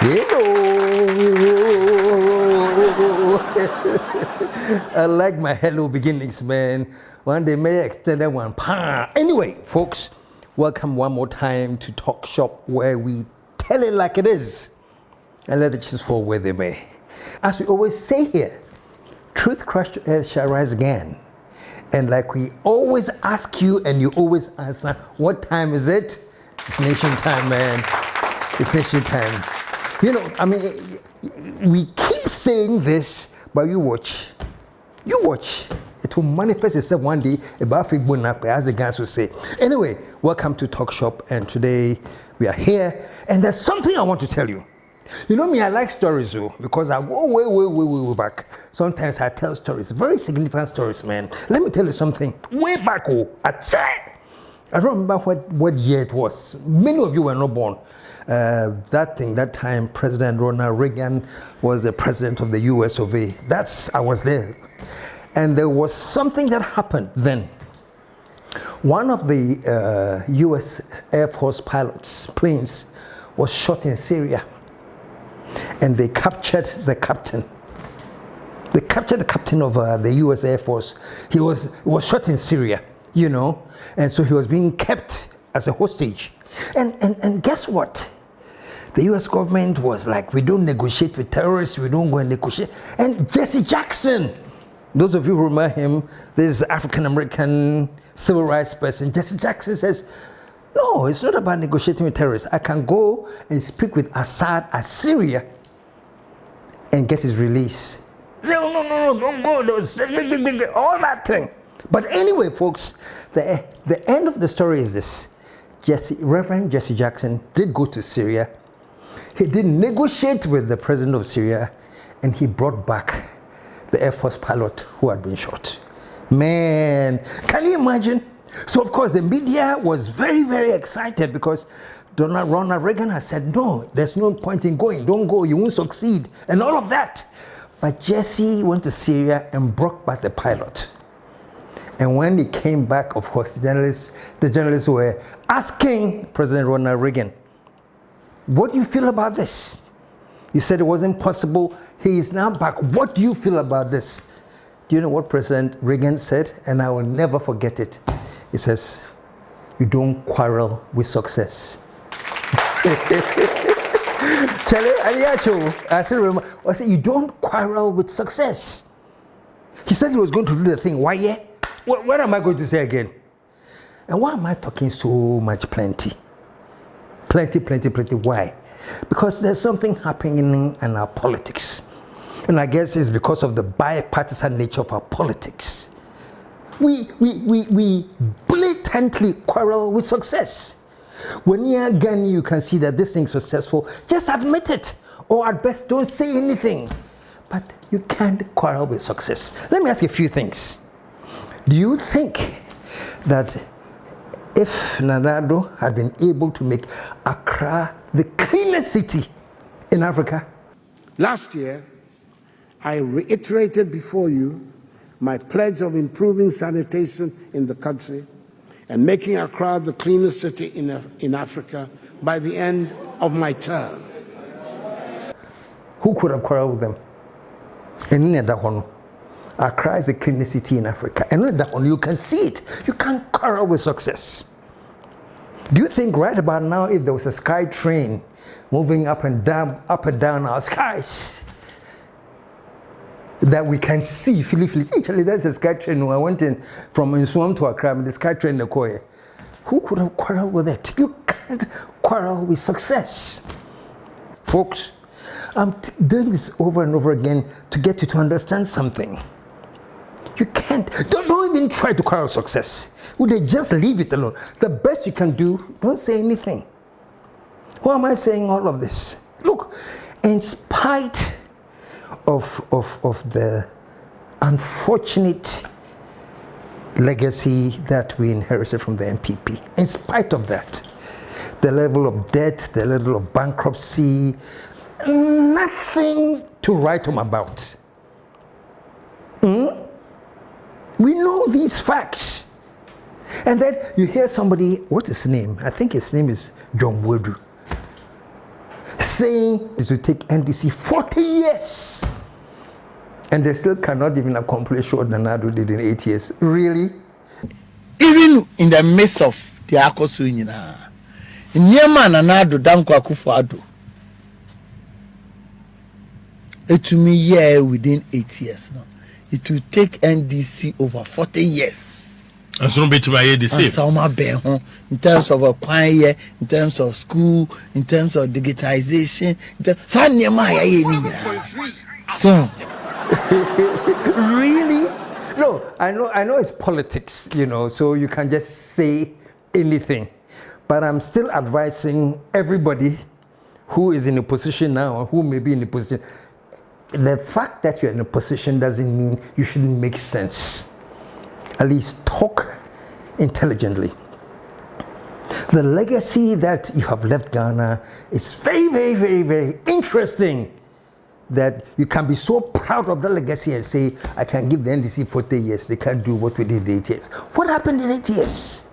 Hello. I like my hello beginnings, man. One day may extend that one. Anyway, folks, welcome one more time to Talk Shop, where we tell it like it is and let the chips fall where they may. As we always say here, truth crushed to earth shall rise again. And like we always ask you, and you always answer, what time is it? It's nation time, man. It's nation time. You know, I mean, we keep saying this, but you watch. You watch. It will manifest itself one day, about as the guys will say. Anyway, welcome to Talk Shop, and today we are here, and there's something I want to tell you. You know me, I like stories though, because I go way back. Sometimes I tell stories, very significant stories, man. Let me tell you something. Way back, I don't remember what year it was. Many of you were not born. That time, President Ronald Reagan was the president of the US of A. I was there. And there was something that happened then. One of the US Air Force planes was shot in Syria. And they captured the captain. They captured the captain of the US Air Force. He was shot in Syria, you know. And so he was being kept as a hostage. And guess what? The US government was like, we don't negotiate with terrorists, we don't go and negotiate. And Jesse Jackson, those of you who remember him, this African-American civil rights person, Jesse Jackson says, no, it's not about negotiating with terrorists. I can go and speak with Assad at Syria and get his release. No, don't go. All that thing. But anyway, folks, the end of the story is this. Reverend Jesse Jackson did go to Syria. He did negotiate with the president of Syria, and he brought back the Air Force pilot who had been shot. Man, can you imagine? So of course the media was very excited because Ronald Reagan has said, no, there's no point in going, don't go, you won't succeed, and all of that. But Jesse went to Syria and brought back the pilot. And when he came back, of course, the journalists were asking President Ronald Reagan, what do you feel about this? He said it wasn't possible. He is now back. What do you feel about this? Do you know what President Reagan said? And I will never forget it. He says, you don't quarrel with success. I still remember, I said, you don't quarrel with success. He said he was going to do the thing. Why, yeah? What am I going to say again? And why am I talking so much plenty? Plenty. Why? Because there's something happening in our politics. And I guess it's because of the bipartisan nature of our politics. We blatantly quarrel with success. When you're again, you can see that this thing's successful, just admit it. Or at best, don't say anything. But you can't quarrel with success. Let me ask you a few things. Do you think that if Nana Addo had been able to make Accra the cleanest city in Africa? Last year, I reiterated before you my pledge of improving sanitation in the country and making Accra the cleanest city in Africa by the end of my term. Who could have quarreled with them? And Accra is the cleanest city in Africa. And you can see it. You can't quarrel with success. Do you think right about now, if there was a sky train moving up and down our skies, that we can see, actually there's a sky train. I went in from Nsuam to Accra, the sky train, the Koye. Who could have quarreled with it? You can't quarrel with success. Folks, I'm doing this over and over again to get you to understand something. You can't, don't even try to quarrel success. Would they just leave it alone? The best you can do, don't say anything. Why am I saying all of this? Look, in spite of the unfortunate legacy that we inherited from the NPP, in spite of that, the level of debt, the level of bankruptcy, nothing to write home about. We know these facts. And then you hear somebody, what's his name? I think his name is John Wedu. saying it will take NDC 40 years. And they still cannot even accomplish what Nana-Addo did in 8 years. Really? Even in the midst of the Akosu Nyina, Nyema Nana-Addo Danko Akufo-Addo, it will be year within 8 years. No? It will take NDC over 40 years. And so be to buy the same. In terms of a choir, in terms of school, in terms of digitization, so really? No, I know it's politics, you know, so you can just say anything. But I'm still advising everybody who is in a position now or who may be in a position. The fact that you're in a position doesn't mean you shouldn't make sense. At least talk intelligently. The legacy that you have left Ghana is very, very, very, very interesting. That you can be so proud of the legacy and say, I can give the NDC 40 years. They can't do what we did in 8 years. What happened in 8 years?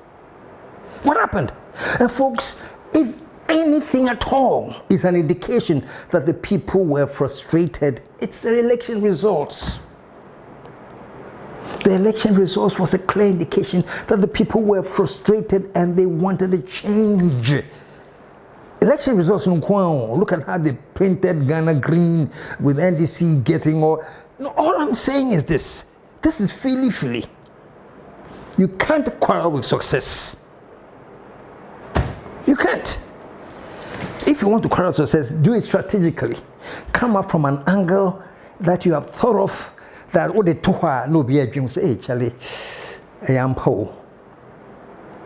What happened? And folks, if anything at all is an indication that the people were frustrated, it's the election results. The election results was a clear indication that the people were frustrated and they wanted a change. Election results, look at how they painted Ghana green with NDC getting all. No, all I'm saying is this is Philly. You can't quarrel with success. You can't. If you want to quarrel with success, do it strategically. Come up from an angle that you have thought of, that what the tuha no be a dream say, Charlie, I am Paul.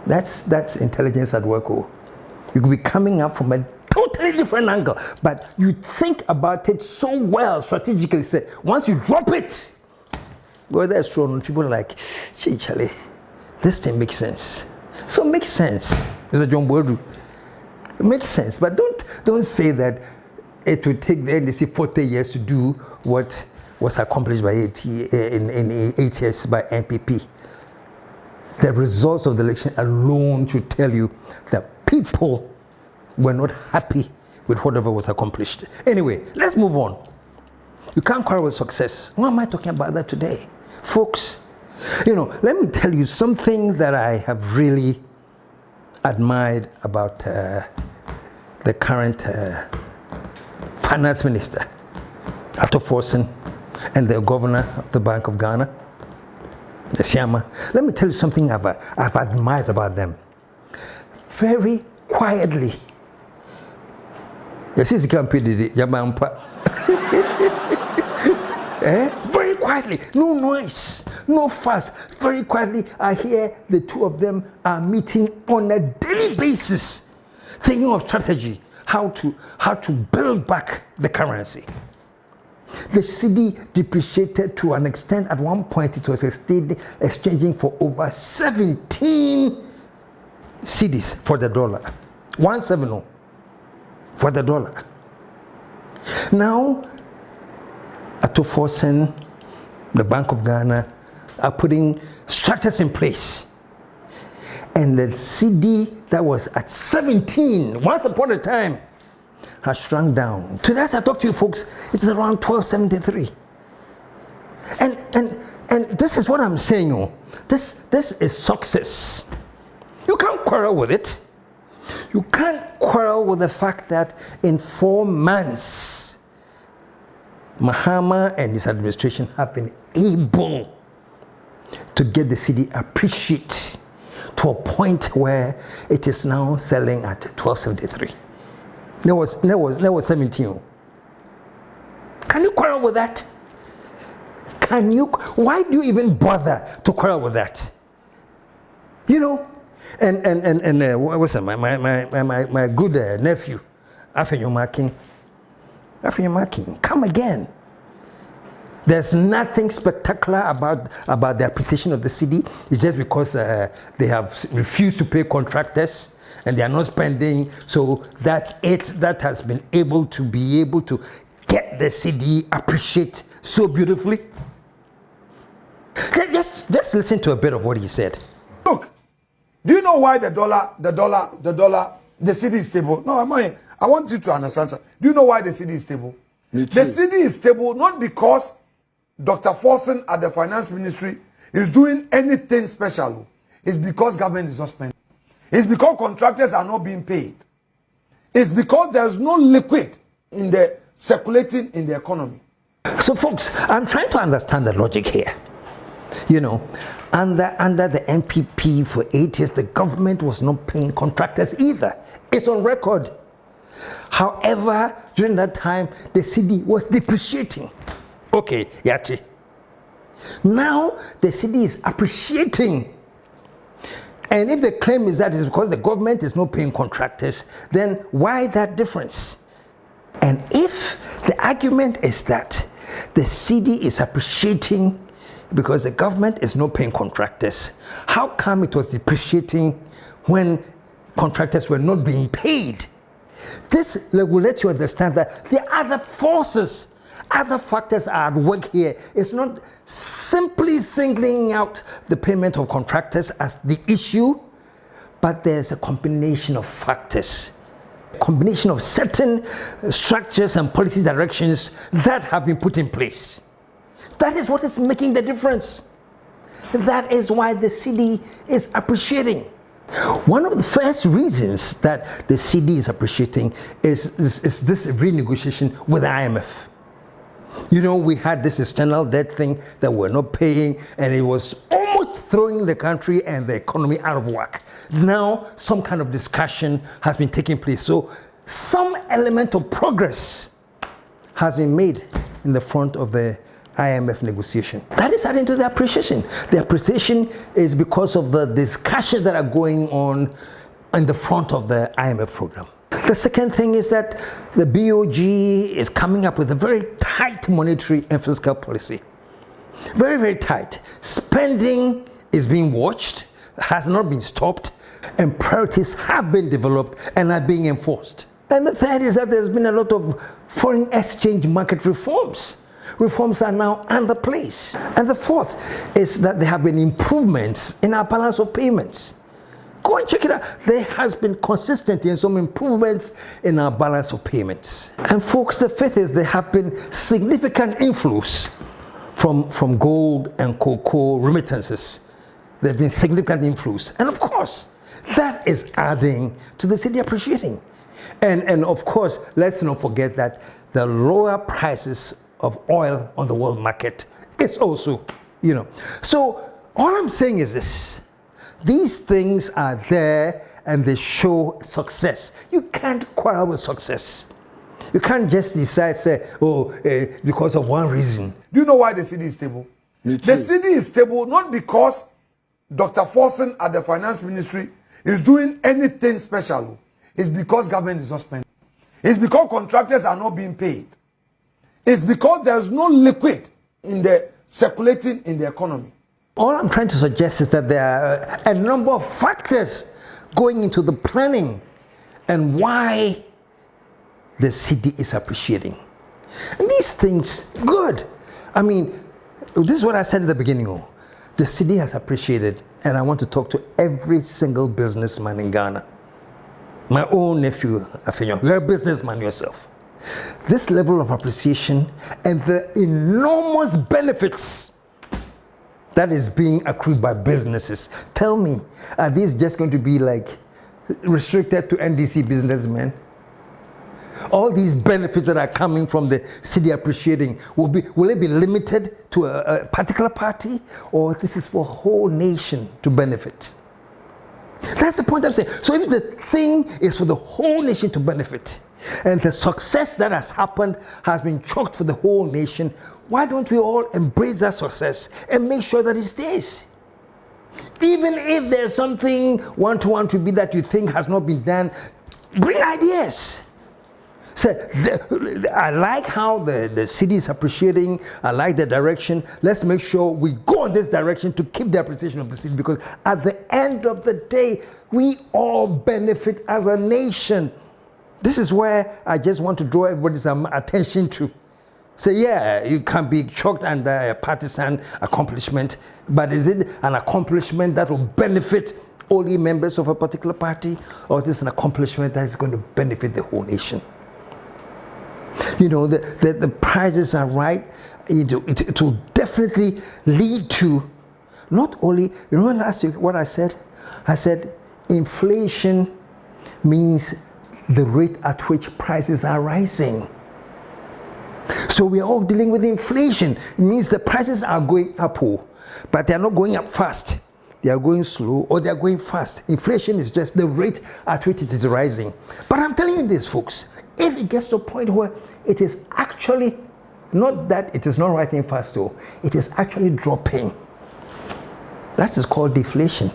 That's intelligence at work. Oh. You could be coming up from a totally different angle, but you think about it so well strategically. Say, once you drop it, go there strong. People are like, "Hey, Charlie, this thing makes sense." So it makes sense, Mr. John Boadu. It makes sense, but don't say that it will take the NDC 40 years to do what was accomplished by in 8 years by NPP. The results of the election alone should tell you that people were not happy with whatever was accomplished. Anyway, let's move on. You can't quarrel with success. Why am I talking about that today? Folks, you know, let me tell you something that I have really admired about the current finance minister, Ato Forson, and the governor of the Bank of Ghana, the Siama. Let me tell you something I've admired about them. Very quietly. Very quietly, no noise, no fuss. Very quietly, I hear the two of them are meeting on a daily basis, thinking of strategy, how to build back the currency. The Cedi depreciated to an extent. At one point, it was exchanging for over 17 cedis for the dollar. 170 for the dollar. Now, Ato Forson, the Bank of Ghana, are putting structures in place. And the Cedi that was at 17 once upon a time has shrunk down. Today, as I talk to you folks, it's around 1273. And this is what I'm saying. Oh, this is success. You can't quarrel with it. You can't quarrel with the fact that in 4 months, Mahama and his administration have been able to get the Cedi appreciate to a point where it is now selling at 1273. There was 17. Can you quarrel with that? Why do you even bother to quarrel with that? You know, and what's that? My good nephew, Afenyomakin, come again. There's nothing spectacular about the appreciation of the Cedi. It's just because they have refused to pay contractors and they are not spending. So that's it. That has been able to get the Cedi appreciate so beautifully. Just listen to a bit of what he said. Look, do you know why the Cedi is stable? No, I want you to understand. Do you know why the Cedi is stable? The Cedi is stable not because Dr. Forson at the finance ministry is doing anything special. It's because government is not spending. It's because contractors are not being paid. It's because there's no liquid in the circulating in the economy. So folks, I'm trying to understand the logic here. You know, under the NPP for 8 years, the government was not paying contractors either. It's on record. However, during that time, the cedi was depreciating. Okay, Yachi. Now, the cedi is appreciating. And if the claim is that it's because the government is not paying contractors, then why that difference? And if the argument is that the cedi is appreciating because the government is not paying contractors, how come it was depreciating when contractors were not being paid? This will let you understand that the other forces, other factors are at work here. It's not simply singling out the payment of contractors as the issue, but there's a combination of factors, a combination of certain structures and policy directions that have been put in place. That is what is making the difference. That is why the cedi is appreciating. One of the first reasons that the cedi is appreciating is this renegotiation with the IMF. You know, we had this external debt thing that we're not paying, and it was almost throwing the country and the economy out of whack. Now, some kind of discussion has been taking place. So, some element of progress has been made in the front of the IMF negotiation. That is adding to the appreciation. The appreciation is because of the discussions that are going on in the front of the IMF program. The second thing is that the BOG is coming up with a very tight monetary and fiscal policy. Very, very tight. Spending is being watched, has not been stopped, and priorities have been developed and are being enforced. And the third is that there's been a lot of foreign exchange market reforms. Reforms are now under place. And the fourth is that there have been improvements in our balance of payments. Go and check it out. There has been consistency and some improvements in our balance of payments. And folks, the fifth is there have been significant inflows from gold and cocoa remittances. There have been significant inflows. And of course, that is adding to the cedi appreciating. And of course, let's not forget that the lower prices of oil on the world market is also, you know. So all I'm saying is this. These things are there and they show success. You can't quarrel with success. You can't just decide, say, because of one reason. Do you know why the cedi is stable? The cedi is stable not because Dr. Forson at the finance ministry is doing anything special. It's because government is not spending. It's because contractors are not being paid. It's because there's no liquid in the circulating in the economy. All I'm trying to suggest is that there are a number of factors going into the planning and why the cedi is appreciating. And these things, good. I mean, this is what I said in the beginning. The cedi has appreciated, and I want to talk to every single businessman in Ghana. My own nephew, Afenyo, you're a businessman yourself. This level of appreciation and the enormous benefits that is being accrued by businesses. Tell me, are these just going to be like restricted to NDC businessmen? All these benefits that are coming from the cedi appreciating, will it be limited to a particular party, or this is for a whole nation to benefit? That's the point I'm saying. So if the thing is for the whole nation to benefit, and the success that has happened has been chalked for the whole nation, why don't we all embrace that success and make sure that it stays? Even if there's something one-to-one to be that you think has not been done, bring ideas. So I like how the cedi is appreciating. I like the direction. Let's make sure we go in this direction to keep the appreciation of the cedi, because at the end of the day, we all benefit as a nation. This is where I just want to draw everybody's attention to. Say, yeah, you can be chalked under a partisan accomplishment, but is it an accomplishment that will benefit only members of a particular party, or this is an accomplishment that is going to benefit the whole nation. You know, the prices are right. It will definitely lead to not only, remember last week what I said? I said inflation means the rate at which prices are rising. So we are all dealing with inflation. It means the prices are going up, but they are not going up fast. They are going slow or they are going fast. Inflation is just the rate at which it is rising. But I'm telling you this, folks, if it gets to a point where it is actually not that it is not rising fast, though, it is actually dropping. That is called deflation.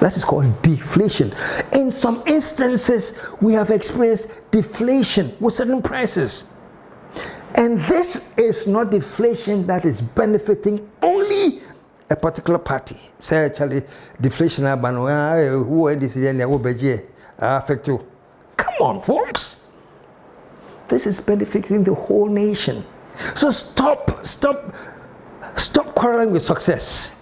That is called deflation. In some instances, we have experienced deflation with certain prices. And this is not deflation that is benefiting only a particular party. Say actually, deflation who affect you. Come on, folks. This is benefiting the whole nation. So stop quarreling with success.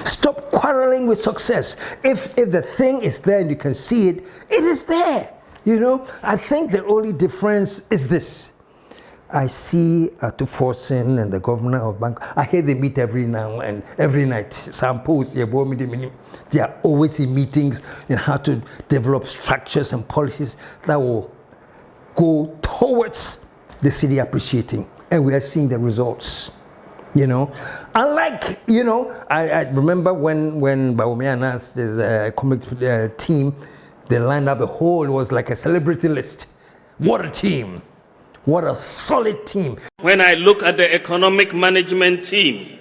Stop quarreling with success. If the thing is there and you can see it, it is there. You know, I think the only difference is this. I see Tuforsen and the governor of Bank. I hear they meet every now and every night. Some posts, they are always in meetings in how to develop structures and policies that will go towards the city appreciating. And we are seeing the results. You know, unlike, you know, I remember when Bawumia announced the comic team, they lined up the whole, it was like a celebrity list. What a team. What a solid team. When I look at the economic management team,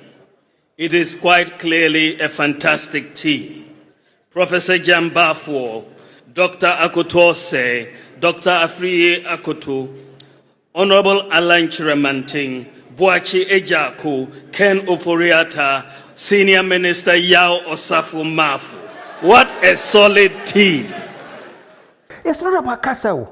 it is quite clearly a fantastic team. Professor Jambafo, Dr. Akotose, Dr. Afriye Akoto, Honorable Alan Chiremanting, Boachi Ejaku, Ken Oforiata, Senior Minister Yao Osafo Mafu. What a solid team. It's not about Kasa.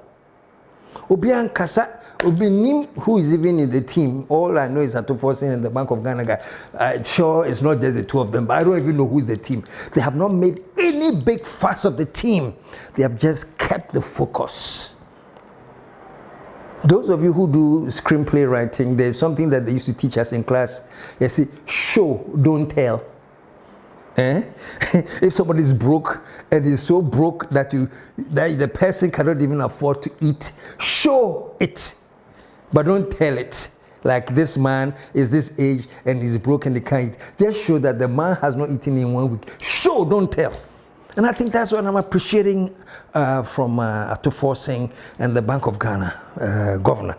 Obian Kasa, Obinim, who is even in the team. All I know is Atufosin and the Bank of Ghana guy. I'm sure it's not just the two of them, but I don't even know who's the team. They have not made any big fuss of the team. They have just kept the focus. Those of you who do screenplay writing, there's something that they used to teach us in class. They say, show, don't tell. If somebody is broke and is so broke that the person cannot even afford to eat, show it, but don't tell it. Like this man is this age and he's broke and he can't eat. Just show that the man has not eaten in 1 week. Show, don't tell. And I think that's what I'm appreciating from Atufosin and the Bank of Ghana governor.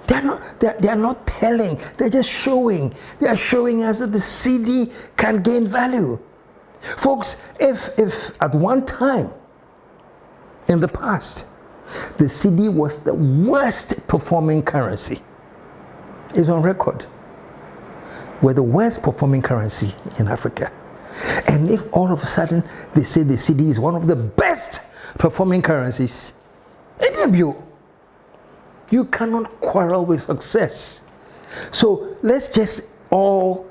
They are not telling, they're just showing. They are showing us that the Cedi can gain value. Folks, if at one time in the past, the Cedi was the worst performing currency, it's on record. We're the worst performing currency in Africa. And if all of a sudden they say the Cedi is one of the best performing currencies, you cannot quarrel with success. So let's just all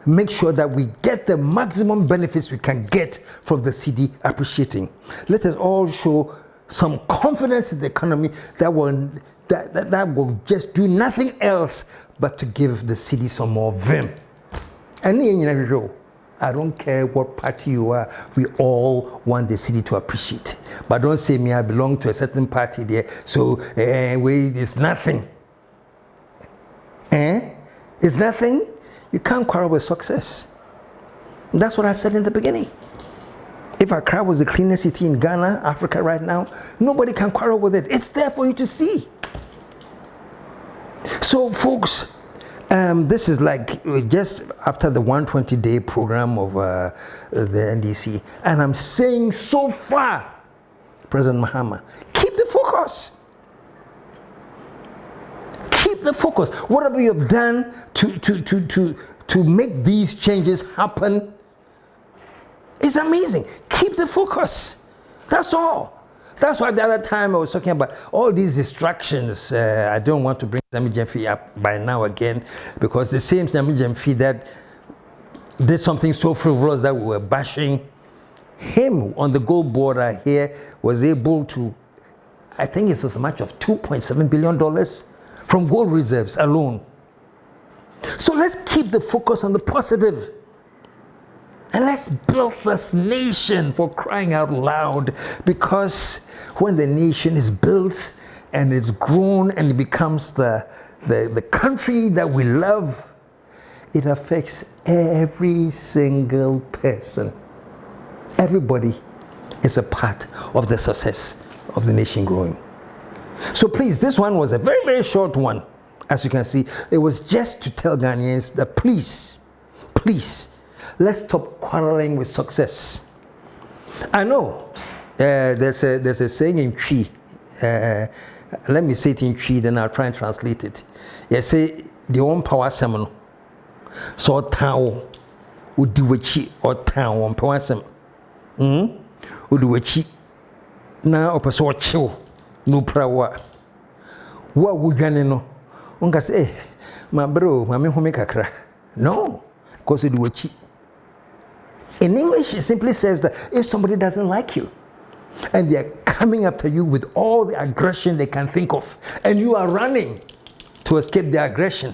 make sure that we get the maximum benefits we can get from the Cedi appreciating. Let us all show some confidence in the economy that will just do nothing else but to give the Cedi some more vim. And I don't care what party you are, we all want the Cedi to appreciate. But don't say me, I belong to a certain party there, so it's nothing. It's nothing? You can't quarrel with success. And that's what I said in the beginning. If Accra was the cleanest city in Ghana, Africa right now, nobody can quarrel with it. It's there for you to see. So folks, this is like just after the 120-day program of the NDC. And I'm saying so far, President Mahama, keep the focus. Keep the focus. Whatever you have done to make these changes happen is amazing. Keep the focus. That's all. That's why the other time I was talking about all these distractions. I don't want to bring Sami Jemfi up by now again, because the same Sami Jemfi that did something so frivolous that we were bashing him on the gold border here, was able to, I think it's as much of $2.7 billion from gold reserves alone. So let's keep the focus on the positive. And let's build this nation, for crying out loud. Because when the nation is built and it's grown and it becomes the country that we love, it affects every single person. Everybody is a part of the success of the nation growing. So please, this one was a very, very short one. As you can see, it was just to tell Ghanaians that please, let's stop quarreling with success. I know there's a saying in Twi. Let me say it in Twi, then I'll try and translate it. You say, the one power seminal. So town would do or town one power sem. Would do now up a sort chill. No prawa. What would you know? One can say, my bro, my me make a cry. No, because it would cheat. In English, it simply says that if somebody doesn't like you and they're coming after you with all the aggression they can think of, and you are running to escape the aggression,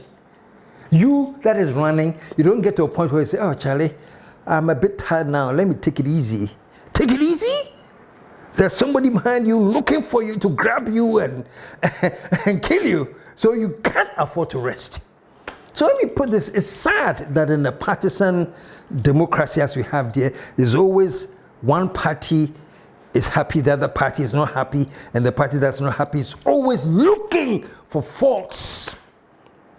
you that is running, you don't get to a point where you say, oh, Charlie, I'm a bit tired now. Let me take it easy. Take it easy? There's somebody behind you looking for you to grab you and kill you. So you can't afford to rest. So let me put this, it's sad that in a partisan democracy as we have there, there's always one party is happy, the other party is not happy, and the party that's not happy is always looking for faults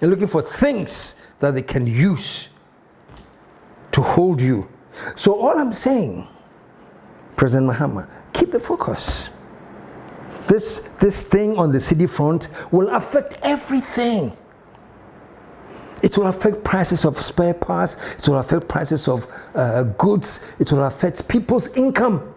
and looking for things that they can use to hold you. So all I'm saying, President Mahama, keep the focus. This thing on the Cedi front will affect everything. It will affect prices of spare parts. It will affect prices of goods. It will affect people's income.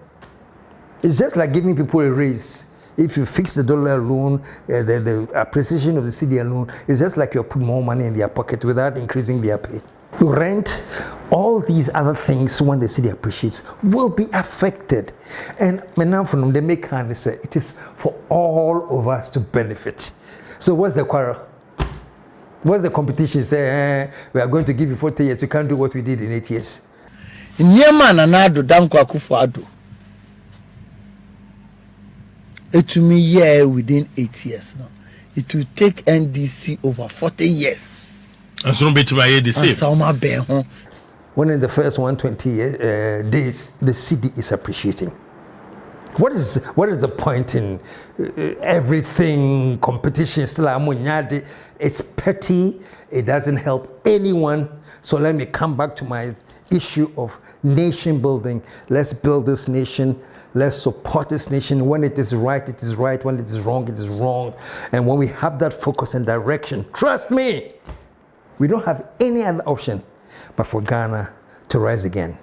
It's just like giving people a raise. If you fix the dollar alone, the appreciation of the Cedi alone, it's just like you're putting more money in their pocket without increasing their pay. Rent, all these other things, when the Cedi appreciates, will be affected. And now from the make say it is for all of us to benefit. So what's the quarrel? What's the competition? Say, we are going to give you 40 years. You can't do what we did in 8 years. Nyema na nado danko akufo ado. It will be year within 8 years now. It will take NDC over 40 years. And so be to my ADC. When in the first 120 days, the Cedi is appreciating. What is the point in everything, competition, still amunyade? It's petty, it doesn't help anyone. So let me come back to my issue of nation building. Let's build this nation. Let's support this nation. When it is right, it is right. When it is wrong, it is wrong. And when we have that focus and direction, trust me, we don't have any other option but for Ghana to rise again.